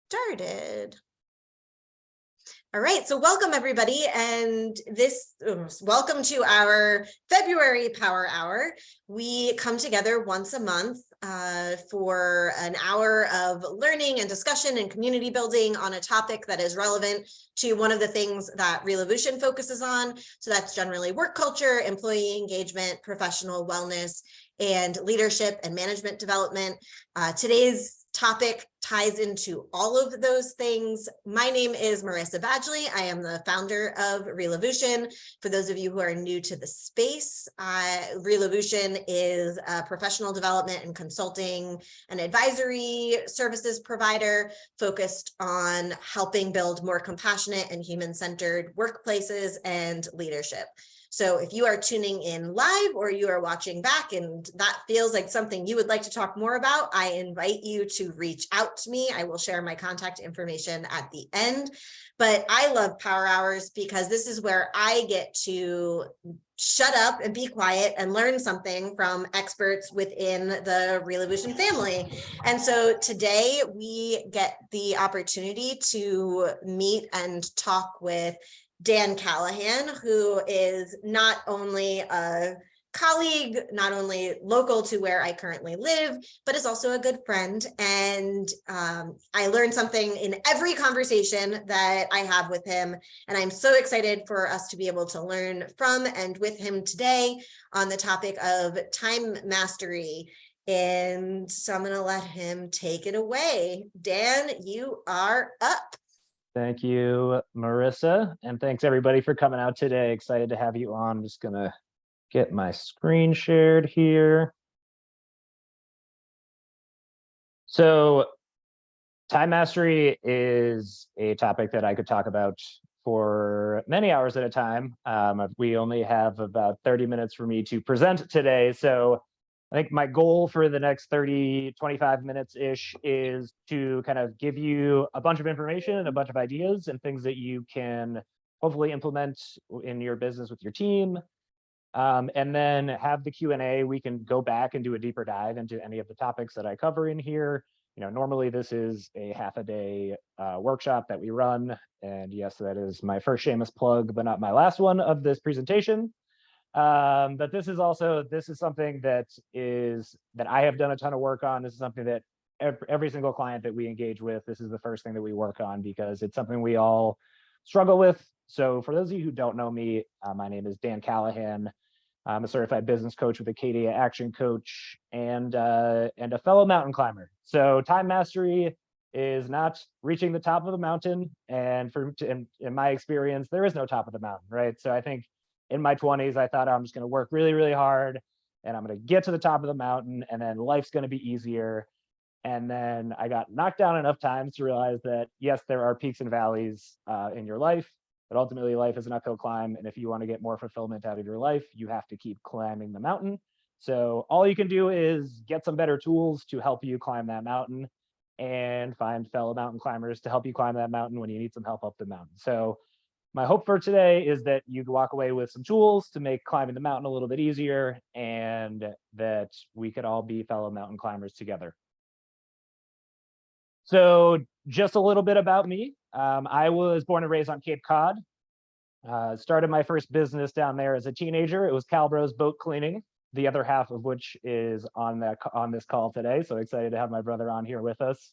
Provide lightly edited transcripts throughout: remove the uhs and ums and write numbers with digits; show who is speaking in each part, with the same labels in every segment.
Speaker 1: started. All right, so welcome everybody, and welcome to our February Power Hour. We come together once a month for an hour of learning and discussion and community building on a topic that is relevant to one of the things that Reloveution focuses on. So that's generally work culture, employee engagement, professional wellness, and leadership and management development. Today's topic ties into all of those things. My name is Marissa Badgley. I am the founder of Reloveution. For those of you who are new to the space, Reloveution is a professional development and consulting and advisory services provider focused on helping build more compassionate and human-centered workplaces and leadership. So if you are tuning in live or you are watching back and that feels like something you would like to talk more about, I invite you to reach out to me. I will share my contact information at the end. But I love Power Hours because this is where I get to shut up and be quiet and learn something from experts within the Reloveution family. And so today we get the opportunity to meet and talk with Dan Callahan, who is not only a colleague, not only local to where I currently live, but is also a good friend. And I learn something in every conversation that I have with him. And I'm so excited for us to be able to learn from and with him today on the topic of time mastery. And so I'm going to let him take it away. Dan, you are up.
Speaker 2: Thank you, Marissa, and thanks everybody for coming out today. Excited to have you on. I'm just gonna get my screen shared here. So time mastery is a topic that I could talk about for many hours at a time. We only have about 30 minutes for me to present today, so I think my goal for the next 30, 25 minutes-ish is to kind of give you a bunch of information and a bunch of ideas and things that you can hopefully implement in your business with your team. And then have the Q&A. We can go back and do a deeper dive into any of the topics that I cover in here. You know, normally this is a half-a-day workshop that we run. And yes, that is my first shameless plug, but not my last one of this presentation. But this is something that I have done a ton of work on. This is something that every single client that we engage with, this is the first thing that we work on because it's something we all struggle with. So for those of you who don't know me, my name is Dan Callahan. I'm a certified business coach with Acadia Action Coach and a fellow mountain climber. So time mastery is not reaching the top of the mountain. And in my experience, there is no top of the mountain, right? So I think in my 20s, I thought I'm just going to work really, really hard and I'm going to get to the top of the mountain and then life's going to be easier. And then I got knocked down enough times to realize that, yes, there are peaks and valleys in your life, but ultimately life is an uphill climb. And if you want to get more fulfillment out of your life, you have to keep climbing the mountain. So all you can do is get some better tools to help you climb that mountain and find fellow mountain climbers to help you climb that mountain when you need some help up the mountain. So my hope for today is that you walk away with some tools to make climbing the mountain a little bit easier and that we could all be fellow mountain climbers together. So just a little bit about me. I was born and raised on Cape Cod. Started my first business down there as a teenager. It was Calbro's Boat Cleaning, the other half of which is on this call today. So excited to have my brother on here with us.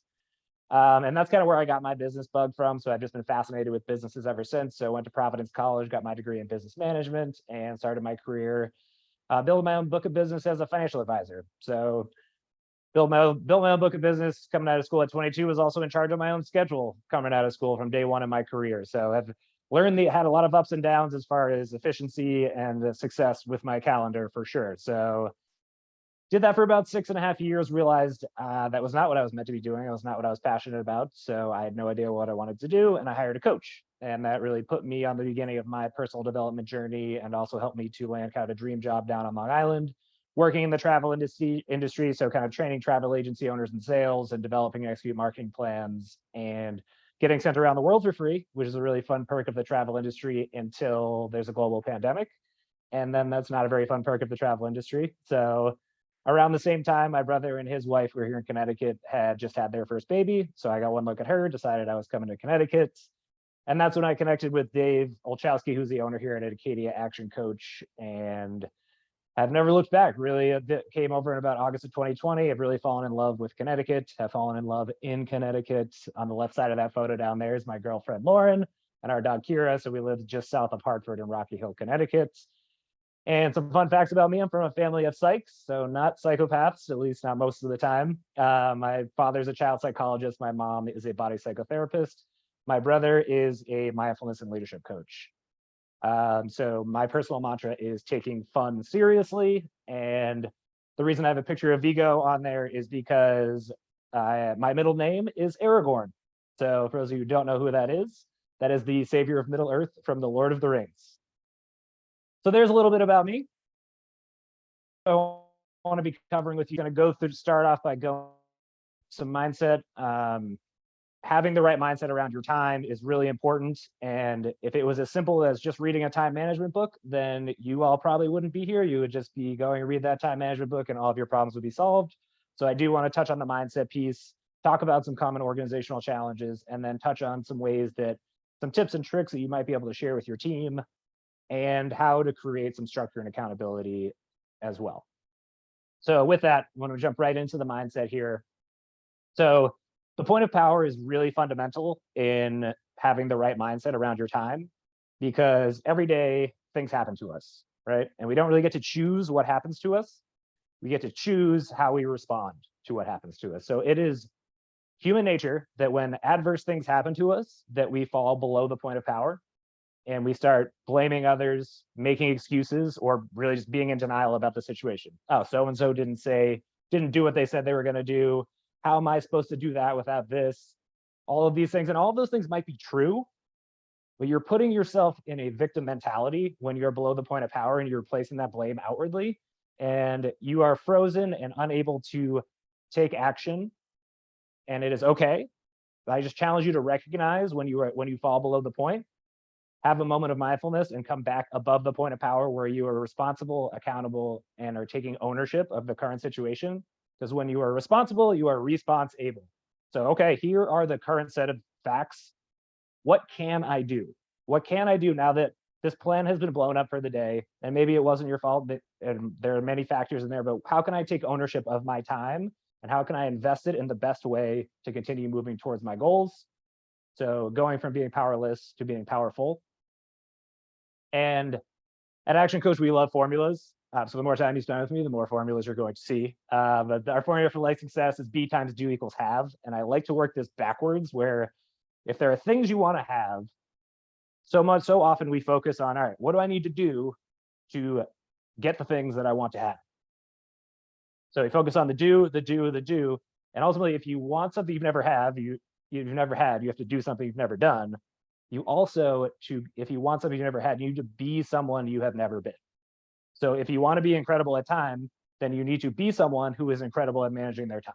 Speaker 2: And that's kind of where I got my business bug from. So I've just been fascinated with businesses ever since. So I went to Providence College, got my degree in business management, and started my career building my own book of business as a financial advisor. So built my own book of business coming out of school at 22, was also in charge of my own schedule coming out of school from day one in my career. So I've had a lot of ups and downs as far as efficiency and success with my calendar for sure. So did that for about 6.5 years, realized that was not what I was meant to be doing. It was not what I was passionate about. So I had no idea what I wanted to do. And I hired a coach. And that really put me on the beginning of my personal development journey and also helped me to land kind of a dream job down on Long Island, working in the travel industry. So kind of training travel agency owners in sales and developing and execute marketing plans and getting sent around the world for free, which is a really fun perk of the travel industry until there's a global pandemic. And then that's not a very fun perk of the travel industry. So Around the same time, my brother and his wife were here in Connecticut, had just had their first baby. So I got one look at her, decided I was coming to Connecticut. And that's when I connected with Dave Olchowski, who's the owner here at Acadia Action Coach. And I've never looked back. Really came over in about August of 2020. I've really fallen in love with Connecticut. Have fallen in love in Connecticut. On the left side of that photo down there is my girlfriend, Lauren, and our dog, Kira. So we live just south of Hartford in Rocky Hill, Connecticut. And some fun facts about me: I'm from a family of psychs, so not psychopaths, at least not most of the time. My father's a child psychologist. My mom is a body psychotherapist. My brother is a mindfulness and leadership coach. So my personal mantra is taking fun seriously. And the reason I have a picture of Vigo on there is because my middle name is Aragorn. So for those of you who don't know who that is the savior of Middle Earth from the Lord of the Rings. So there's a little bit about me. I want to be covering with you. Going to go through, start off by going some mindset. Having the right mindset around your time is really important. And if it was as simple as just reading a time management book, then you all probably wouldn't be here. You would just be going to read that time management book and all of your problems would be solved. So I do want to touch on the mindset piece, talk about some common organizational challenges, and then touch on some ways that some tips and tricks that you might be able to share with your team, and how to create some structure and accountability as well. So with that, I want to jump right into the mindset here. So the point of power is really fundamental in having the right mindset around your time, because every day things happen to us, right? And we don't really get to choose what happens to us. We get to choose how we respond to what happens to us. So it is human nature that when adverse things happen to us, that we fall below the point of power and we start blaming others, making excuses, or really just being in denial about the situation. Oh, so-and-so didn't do what they said they were going to do. How am I supposed to do that without this? All of these things, and all of those things might be true, but you're putting yourself in a victim mentality when you're below the point of power and you're placing that blame outwardly, and you are frozen and unable to take action. And it is okay. I just challenge you to recognize when you fall below the point, have a moment of mindfulness, and come back above the point of power where you are responsible, accountable, and are taking ownership of the current situation. Because when you are responsible, you are response-able. So, okay, here are the current set of facts. What can I do? What can I do now that this plan has been blown up for the day? And maybe it wasn't your fault, and there are many factors in there, but how can I take ownership of my time? And how can I invest it in the best way to continue moving towards my goals? So going from being powerless to being powerful. And at Action Coach, we love formulas. So the more time you spend with me, the more formulas you're going to see. But our formula for life success is B times do equals have. And I like to work this backwards, where if there are things you want to have, so often we focus on, all right, what do I need to do to get the things that I want to have? So we focus on the do. And ultimately, if you want something you've never had, you have to do something you've never done. You also, if you want something you never had, you need to be someone you have never been. So if you want to be incredible at time, then you need to be someone who is incredible at managing their time.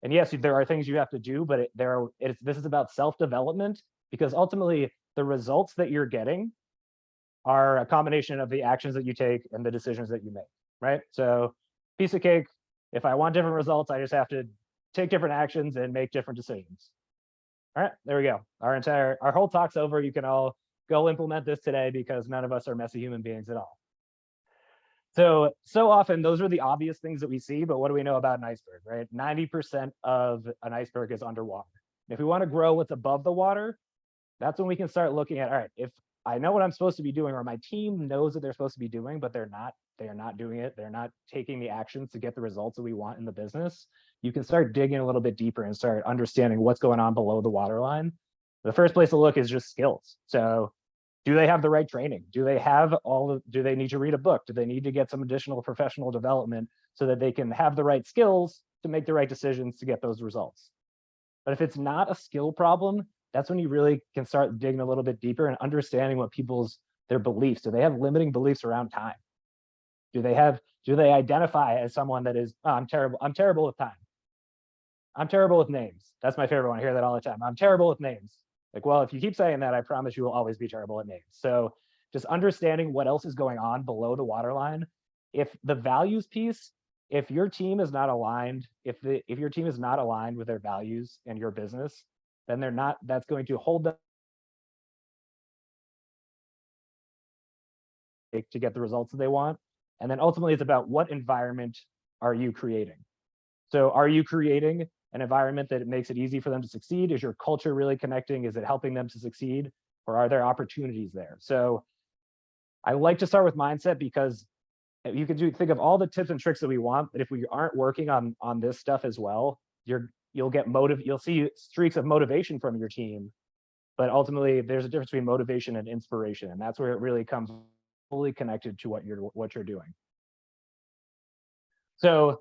Speaker 2: And yes, there are things you have to do, but this is about self-development, because ultimately the results that you're getting are a combination of the actions that you take and the decisions that you make, right? So piece of cake, if I want different results, I just have to take different actions and make different decisions. All right, there we go. Our whole talk's over. You can all go implement this today, because none of us are messy human beings at all. So often those are the obvious things that we see, but what do we know about an iceberg, right? 90% of an iceberg is underwater. If we want to grow what's above the water, that's when we can start looking at, all right, if I know what I'm supposed to be doing, or my team knows what they're supposed to be doing, but they are not doing it. They're not taking the actions to get the results that we want in the business. You can start digging a little bit deeper and start understanding what's going on below the waterline. The first place to look is just skills. So do they have the right training? Do they need to read a book? Do they need to get some additional professional development so that they can have the right skills to make the right decisions to get those results? But if it's not a skill problem, that's when you really can start digging a little bit deeper and understanding what their beliefs. Do they have limiting beliefs around time? Do they identify as someone that is, oh, I'm terrible with time. I'm terrible with names. That's my favorite one. I hear that all the time. I'm terrible with names. Like, well, if you keep saying that, I promise you will always be terrible at names. So just understanding what else is going on below the waterline. If the values piece if your team is not aligned, if your team is not aligned with their values and your business, then that's going to hold them to get the results that they want. And then ultimately it's about what environment are you creating? So are you creating an environment that makes it easy for them to succeed? Is your culture really connecting? Is it helping them to succeed? Or are there opportunities there? So I like to start with mindset because you can think of all the tips and tricks that we want, but if we aren't working on this stuff as well, you'll see streaks of motivation from your team, but ultimately there's a difference between motivation and inspiration, and that's where it really comes fully connected to what you're doing. So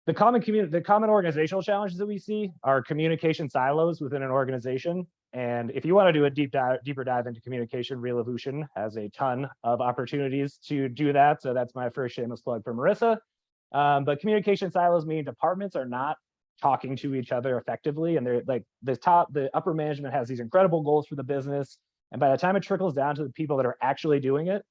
Speaker 2: the common organizational challenges that we see are communication silos within an organization. And if you want to do a deeper dive into communication, Reloveution has a ton of opportunities to do that. So that's my first shameless plug for Marissa. But communication silos mean departments are not talking to each other effectively. And they're like the upper management has these incredible goals for the business. And by the time it trickles down to the people that are actually doing it,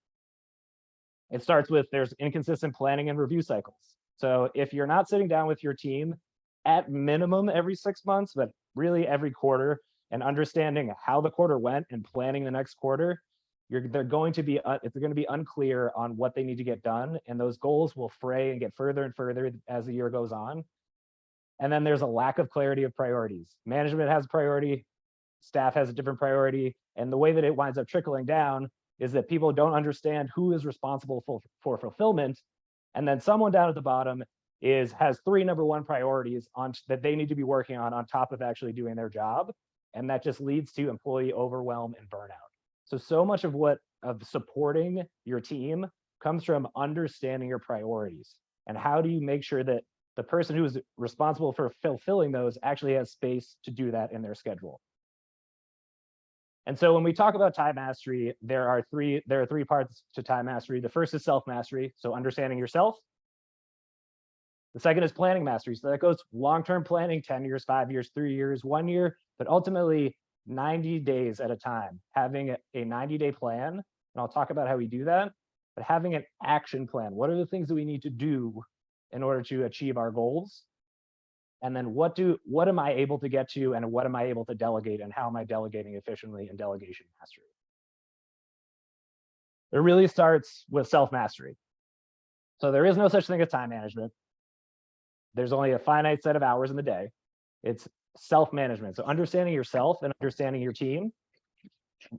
Speaker 2: it starts with there's inconsistent planning and review cycles. So if you're not sitting down with your team at minimum every 6 months, but really every quarter, and understanding how the quarter went and planning the next quarter, it's going to be unclear on what they need to get done, and those goals will fray and get further and further as the year goes on. And then there's a lack of clarity of priorities. Management has a priority, staff has a different priority, and the way that it winds up trickling down is that people don't understand who is responsible for fulfillment. And then someone down at the bottom has 3 number 1 priorities that they need to be working on top of actually doing their job. And that just leads to employee overwhelm and burnout. So much of supporting your team comes from understanding your priorities. And how do you make sure that the person who is responsible for fulfilling those actually has space to do that in their schedule? And so when we talk about time mastery, there are three parts to time mastery. The first is self-mastery, so understanding yourself. The second is planning mastery. So that goes long-term planning, 10 years, 5 years, 3 years, 1 year, but ultimately 90 days at a time, having a 90-day plan. And I'll talk about how we do that, but having an action plan. What are the things that we need to do in order to achieve our goals? And then what am I able to get to, and what am I able to delegate, and how am I delegating efficiently in delegation mastery? It really starts with self-mastery. So there is no such thing as time management. There's only a finite set of hours in the day. It's self-management. So understanding yourself and understanding your team,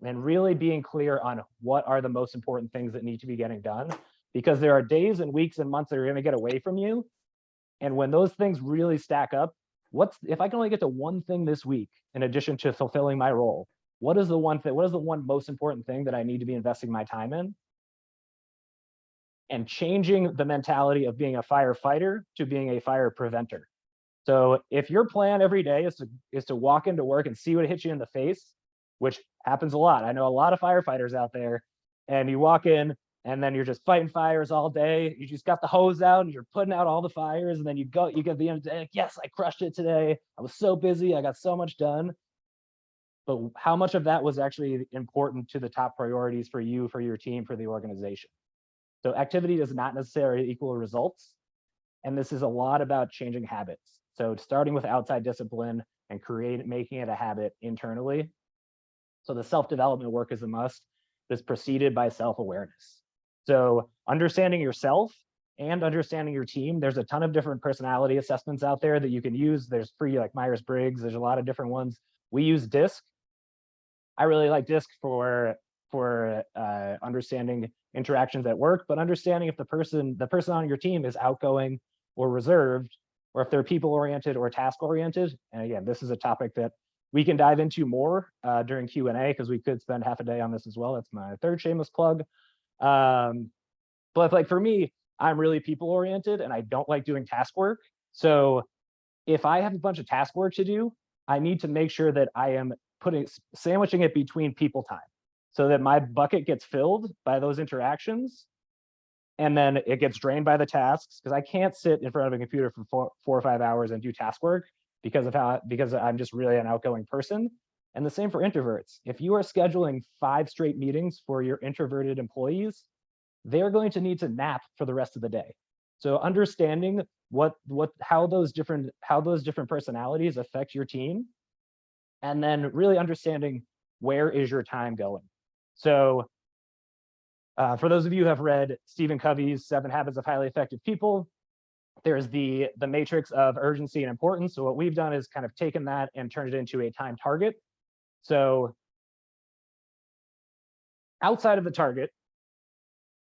Speaker 2: and really being clear on what are the most important things that need to be getting done, because there are days and weeks and months that are going to get away from you. And when those things really stack up, if I can only get to one thing this week, in addition to fulfilling my role, what is the one most important thing that I need to be investing my time in? And changing the mentality of being a firefighter to being a fire preventer. So if your plan every day is to walk into work and see what hits you in the face, which happens a lot. I know a lot of firefighters out there, and you walk in and then you're just fighting fires all day. You just got the hose out and you're putting out all the fires, and then you get the end of the day, like, yes, I crushed it today. I was so busy, I got so much done. But how much of that was actually important to the top priorities for you, for your team, for the organization? So activity does not necessarily equal results. And this is a lot about changing habits. So starting with outside discipline and making it a habit internally. So the self-development work is a must. That's preceded by self-awareness. So understanding yourself and understanding your team, there's a ton of different personality assessments out there that you can use. There's free, like Myers-Briggs, there's a lot of different ones. We use DISC. I really like DISC for understanding interactions at work, but understanding if the person on your team is outgoing or reserved, or if they're people-oriented or task-oriented. And again, this is a topic that we can dive into more during Q&A, because we could spend half a day on this as well. That's my third shameless plug. But like for me, I'm really people-oriented and I don't like doing task work. So if I have a bunch of task work to do, I need to make sure that I am sandwiching it between people time, so that my bucket gets filled by those interactions, and then it gets drained by the tasks, because I can't sit in front of a computer for 4 or 5 hours and do task work because I'm just really an outgoing person. And the same for introverts. If you are scheduling 5 straight meetings for your introverted employees, they're going to need to nap for the rest of the day. So understanding how those different personalities affect your team, and then really understanding where is your time going. So for those of you who have read Stephen Covey's 7 Habits of Highly Effective People, there's the matrix of urgency and importance. So what we've done is kind of taken that and turned it into a time target. So outside of the target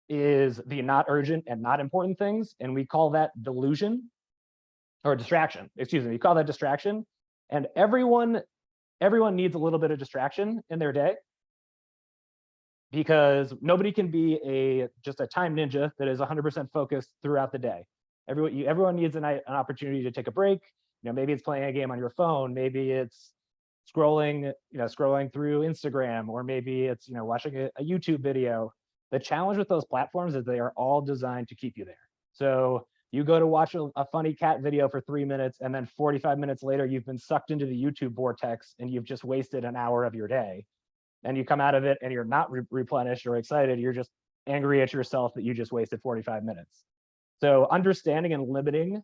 Speaker 2: is the not urgent and not important things, and we call that delusion, or distraction, excuse me, we call that distraction. And everyone needs a little bit of distraction in their day, because nobody can be just a time ninja that is 100% focused throughout the day. Everyone needs an opportunity to take a break. Maybe it's playing a game on your phone, maybe it's scrolling through Instagram, or maybe it's watching a YouTube video. The challenge with those platforms is they are all designed to keep you there. So you go to watch a funny cat video for 3 minutes, and then 45 minutes later, you've been sucked into the YouTube vortex and you've just wasted an hour of your day. And you come out of it and you're not replenished or excited. You're just angry at yourself that you just wasted 45 minutes. So understanding and limiting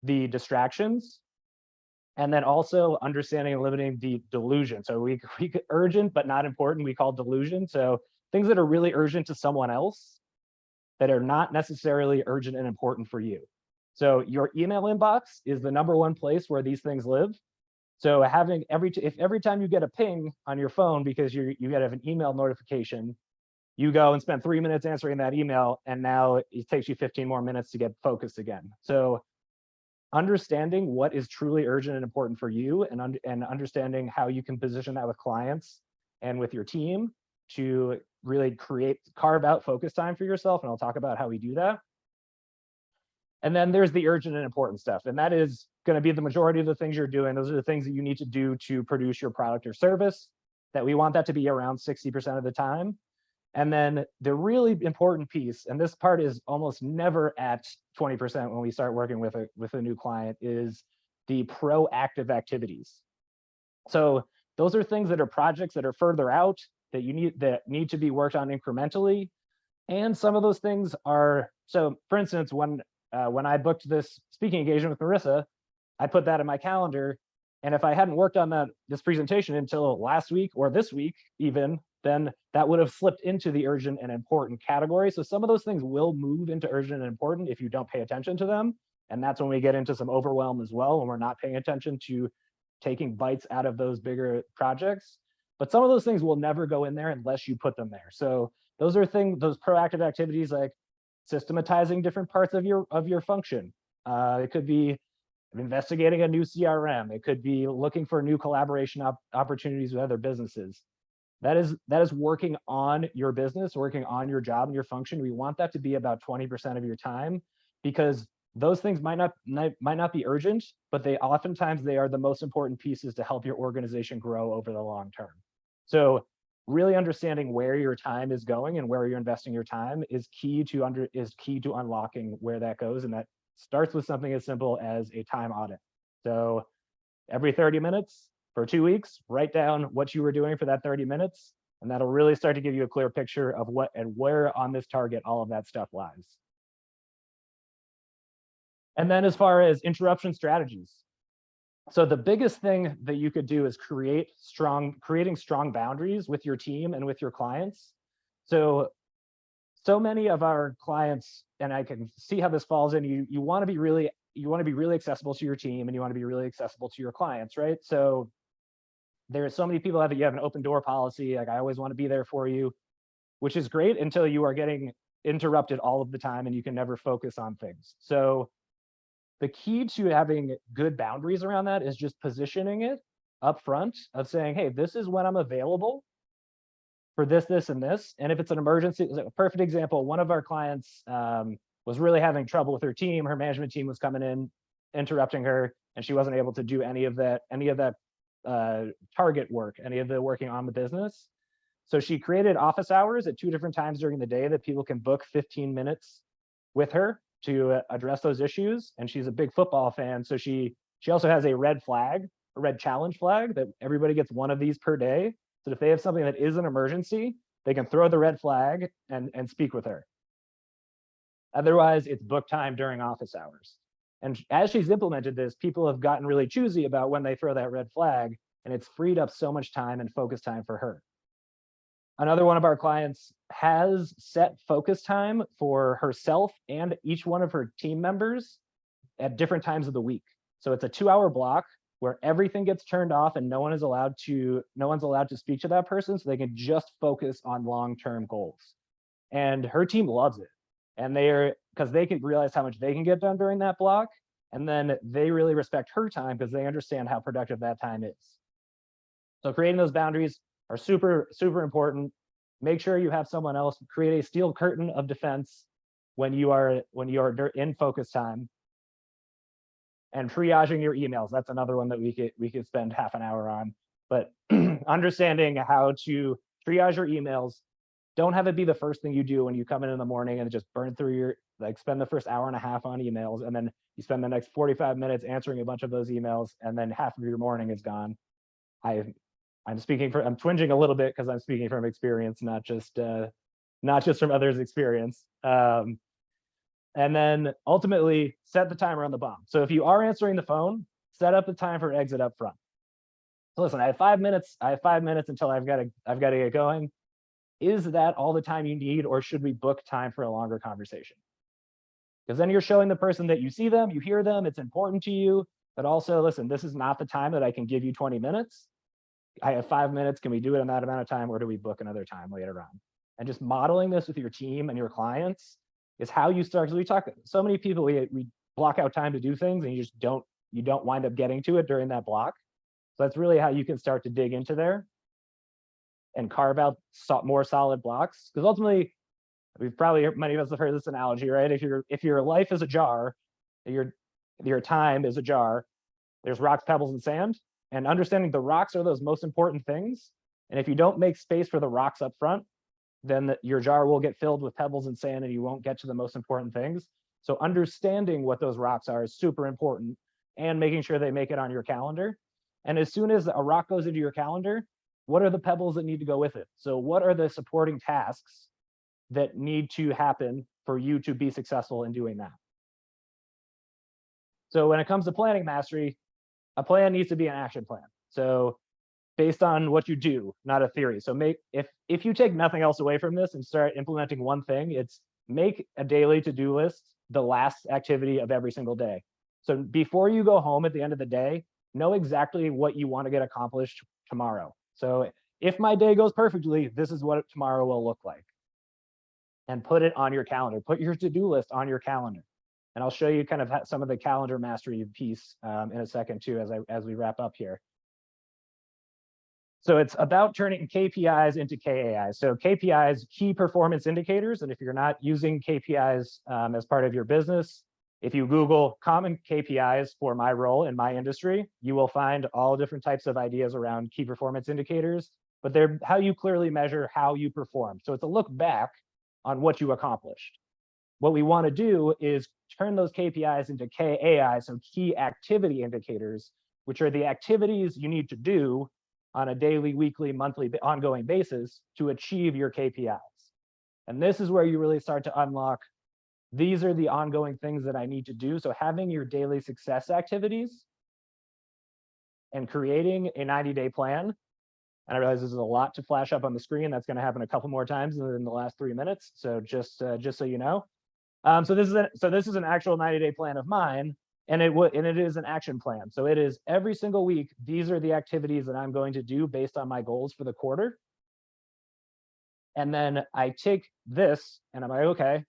Speaker 2: the distractions, and then also understanding and limiting the delusion. So we urgent but not important, we call delusion. So things that are really urgent to someone else that are not necessarily urgent and important for you. So your email inbox is the #1 place where these things live. So if every time you get a ping on your phone because you get an email notification, you go and spend 3 minutes answering that email, and now it takes you 15 more minutes to get focused again. So understanding what is truly urgent and important for you, and understanding how you can position that with clients and with your team to really carve out focus time for yourself. And I'll talk about how we do that. And then there's the urgent and important stuff. And that is going to be the majority of the things you're doing. Those are the things that you need to do to produce your product or service, that we want that to be around 60% of the time. And then the really important piece, and this part is almost never at 20% when we start working with a new client, is the proactive activities. So those are things that are projects that are further out that need to be worked on incrementally. And some of those things are, so for instance, when I booked this speaking engagement with Marissa, I put that in my calendar. And if I hadn't worked on this presentation until last week or this week even, then that would have slipped into the urgent and important category. So some of those things will move into urgent and important if you don't pay attention to them. And that's when we get into some overwhelm as well, when we're not paying attention to taking bites out of those bigger projects. But some of those things will never go in there unless you put them there. So those are those proactive activities, like systematizing different parts of your function. It could be investigating a new CRM. It could be looking for new collaboration opportunities with other businesses. That is working on your business, working on your job and your function. We want that to be about 20% of your time, because those things might not be urgent, but oftentimes they are the most important pieces to help your organization grow over the long term. So really understanding where your time is going and where you're investing your time is key to unlocking where that goes. And that starts with something as simple as a time audit. So every 30 minutes for 2 weeks, write down what you were doing for that 30 minutes, and that'll really start to give you a clear picture of what and where on this target all of that stuff lies. And then as far as interruption strategies, so the biggest thing that you could do is creating strong boundaries with your team and with your clients. So many of our clients, and I can see how this falls in, you want to be really accessible to your team, and you want to be really accessible to your clients, right? So there are so many people that you have an open door policy, like I always want to be there for you, which is great until you are getting interrupted all of the time and you can never focus on things. So the key to having good boundaries around that is just positioning it up front of saying, hey, this is when I'm available for this, this, and this. And if it's an emergency, a perfect example, one of our clients was really having trouble with her team. Her management team was coming in, interrupting her, and she wasn't able to do any of that target work, any of the working on the business. So she created office hours at 2 different times during the day that people can book 15 minutes with her to address those issues. And she's a big football fan, so she also has a red challenge flag, that everybody gets one of these per day. So if they have something that is an emergency, they can throw the red flag and speak with her. Otherwise, it's book time during office hours. And as she's implemented this, people have gotten really choosy about when they throw that red flag, and it's freed up so much time and focus time for her. Another one of our clients has set focus time for herself and each one of her team members at different times of the week. So it's a 2-hour block where everything gets turned off and no one's allowed to speak to that person, so they can just focus on long-term goals. And her team loves it. And because they can realize how much they can get done during that block. And then they really respect her time because they understand how productive that time is. So creating those boundaries are super, super important. Make sure you have someone else create a steel curtain of defense when you are in focus time. And triaging your emails, that's another one that we could spend half an hour on. But understanding how to triage your emails. Don't have it be the first thing you do when you come in the morning and just burn through spend the first hour and a half on emails, and then you spend the next 45 minutes answering a bunch of those emails, and then half of your morning is gone. I'm twinging a little bit because I'm speaking from experience, not just from others' experience. And then ultimately set the timer on the bomb. So if you are answering the phone, set up the time for exit up front. So listen, I have 5 minutes. I have 5 minutes until I've got to get going. Is that all the time you need, or should we book time for a longer conversation? Because then you're showing the person that you see them, you hear them, it's important to you, but also, listen, this is not the time that I can give you 20 minutes. I have 5 minutes. Can we do it in that amount of time, or do we book another time later on? And just modeling this with your team and your clients is how you start. Because we talk, so many people, we block out time to do things, and you don't wind up getting to it during that block. So that's really how you can start to dig into there and carve out more solid blocks. Because ultimately, many of us have heard this analogy, right? If your life is a jar, your time is a jar, there's rocks, pebbles, and sand. And understanding the rocks are those most important things. And if you don't make space for the rocks up front, then your jar will get filled with pebbles and sand, and you won't get to the most important things. So understanding what those rocks are is super important, and making sure they make it on your calendar. And as soon as a rock goes into your calendar, what are the pebbles that need to go with it? So what are the supporting tasks that need to happen for you to be successful in doing that? So when it comes to planning mastery, a plan needs to be an action plan. So based on what you do, not a theory. So if you take nothing else away from this and start implementing one thing, it's make a daily to-do list the last activity of every single day. So before you go home at the end of the day, know exactly what you want to get accomplished tomorrow. So if my day goes perfectly, this is what tomorrow will look like. And put it on your calendar. Put your to-do list on your calendar. And I'll show you kind of some of the calendar mastery piece in a second too, as we wrap up here. So it's about turning KPIs into KAIs. So KPIs, key performance indicators. And if you're not using KPIs as part of your business, if you Google common KPIs for my role in my industry, you will find all different types of ideas around key performance indicators, but they're how you clearly measure how you perform. So it's a look back on what you accomplished. What we want to do is turn those KPIs into KAI, so key activity indicators, which are the activities you need to do on a daily, weekly, monthly, ongoing basis to achieve your KPIs. And this is where you really start to unlock, these are the ongoing things that I need to do. So having your daily success activities and creating a 90-day plan. And I realize this is a lot to flash up on the screen. That's going to happen a couple more times in the last 3 minutes. So just so you know. So this is an actual 90-day plan of mine, and it is an action plan. So it is every single week. These are the activities that I'm going to do based on my goals for the quarter. And then I take this and I'm like, okay,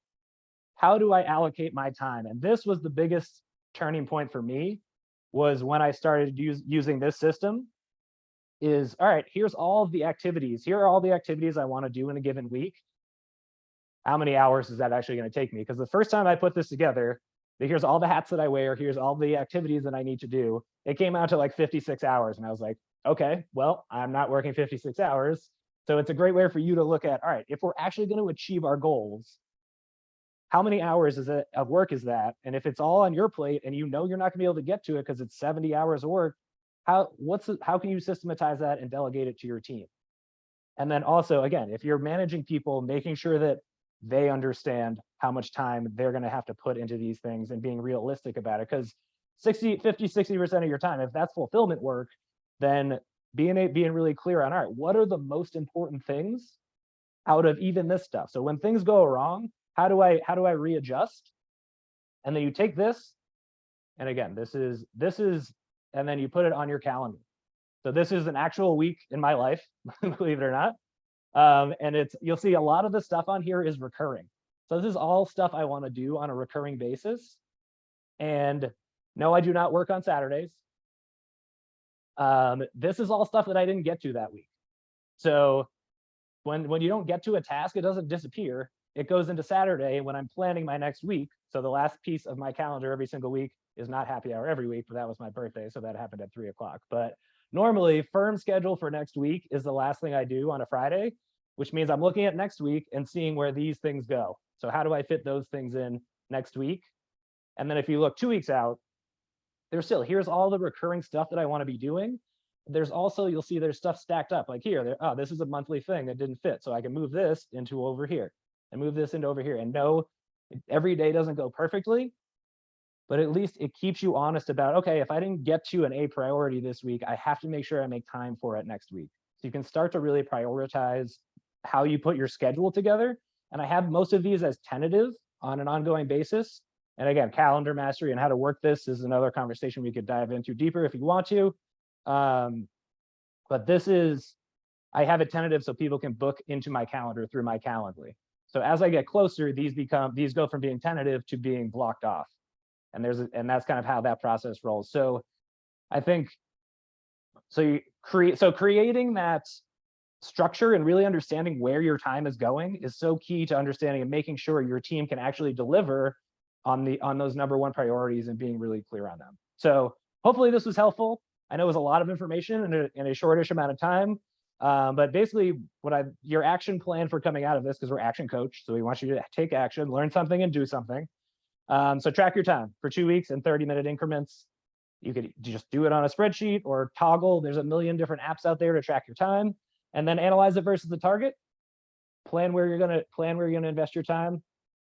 Speaker 2: how do I allocate my time? And this was the biggest turning point for me, was when I started using this system. Is all right, here's all of the activities. Here are all the activities I want to do in a given week. How many hours is that actually going to take me? Because the first time I put this together, here's all the hats that I wear, here's all the activities that I need to do. It came out to like 56 hours. And I was like, okay, well, I'm not working 56 hours. So it's a great way for you to look at, all right, if we're actually going to achieve our goals, how many hours of work is that? And if it's all on your plate and you know you're not going to be able to get to it because it's 70 hours of work, how can you systematize that and delegate it to your team? And then also, again, if you're managing people, making sure that they understand how much time they're going to have to put into these things and being realistic about it. Because 60% of your time, if that's fulfillment work, then being really clear on, all right, what are the most important things out of even this stuff? So when things go wrong, how do I readjust? And then you take this, and again, this is, and then you put it on your calendar. So this is an actual week in my life, believe it or not. And you'll see a lot of the stuff on here is recurring. So this is all stuff I want to do on a recurring basis. And no, I do not work on Saturdays. This is all stuff that I didn't get to that week. So when you don't get to a task, it doesn't disappear. It goes into Saturday when I'm planning my next week. So the last piece of my calendar every single week is not happy hour every week, but that was my birthday, so that happened at 3 o'clock. But normally, firm schedule for next week is the last thing I do on a Friday, which means I'm looking at next week and seeing where these things go. So how do I fit those things in next week? And then if you look 2 weeks out, here's all the recurring stuff that I want to be doing. There's also, you'll see there's stuff stacked up like here, oh, this is a monthly thing that didn't fit. So I can move this into over here and move this into over here. And no, every day doesn't go perfectly, but at least it keeps you honest about, okay, if I didn't get to an A priority this week, I have to make sure I make time for it next week. So you can start to really prioritize how you put your schedule together. And I have most of these as tentative on an ongoing basis. And again, calendar mastery and how to work this is another conversation we could dive into deeper if you want to. But this is, I have it tentative so people can book into my calendar through my Calendly. So as I get closer, these go from being tentative to being blocked off. And that's kind of how that process rolls. So I think, creating that structure and really understanding where your time is going is so key to understanding and making sure your team can actually deliver on those #1 priorities and being really clear on them. So hopefully this was helpful. I know it was a lot of information in a shortish amount of time. But basically your action plan for coming out of this, because we're action coach, so we want you to take action, learn something and do something. So track your time for 2 weeks in 30-minute increments. You could just do it on a spreadsheet or toggle. There's a million different apps out there to track your time, and then analyze it versus the target. Plan where you're gonna invest your time,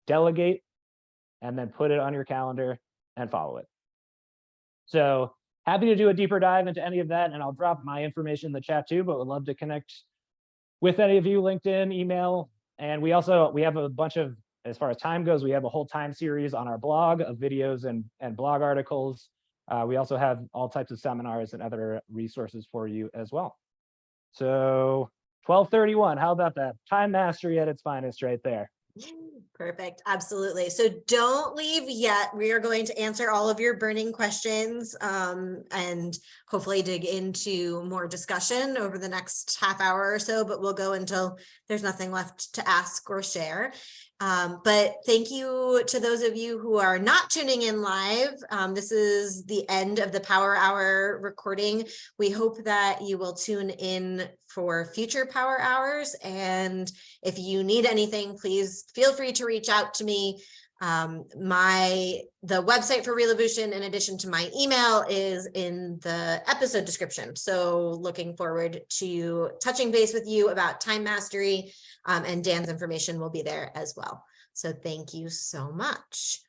Speaker 2: delegate, and then put it on your calendar and follow it. So happy to do a deeper dive into any of that, and I'll drop my information in the chat too, but would love to connect with any of you, LinkedIn, email. And we have a bunch of, as far as time goes, we have a whole time series on our blog of videos and blog articles. We also have all types of seminars and other resources for you as well. So 12:31, how about that? Time mastery at its finest right there.
Speaker 1: Perfect. Absolutely. So don't leave yet. We are going to answer all of your burning questions and hopefully dig into more discussion over the next half hour or so, but we'll go until there's nothing left to ask or share. But thank you to those of you who are not tuning in live. This is the end of the Power Hour recording. We hope that you will tune in for future Power Hours. And if you need anything, please feel free to reach out to me. The website for Reloveution, in addition to my email, is in the episode description. So looking forward to touching base with you about time mastery, and Dan's information will be there as well. So thank you so much.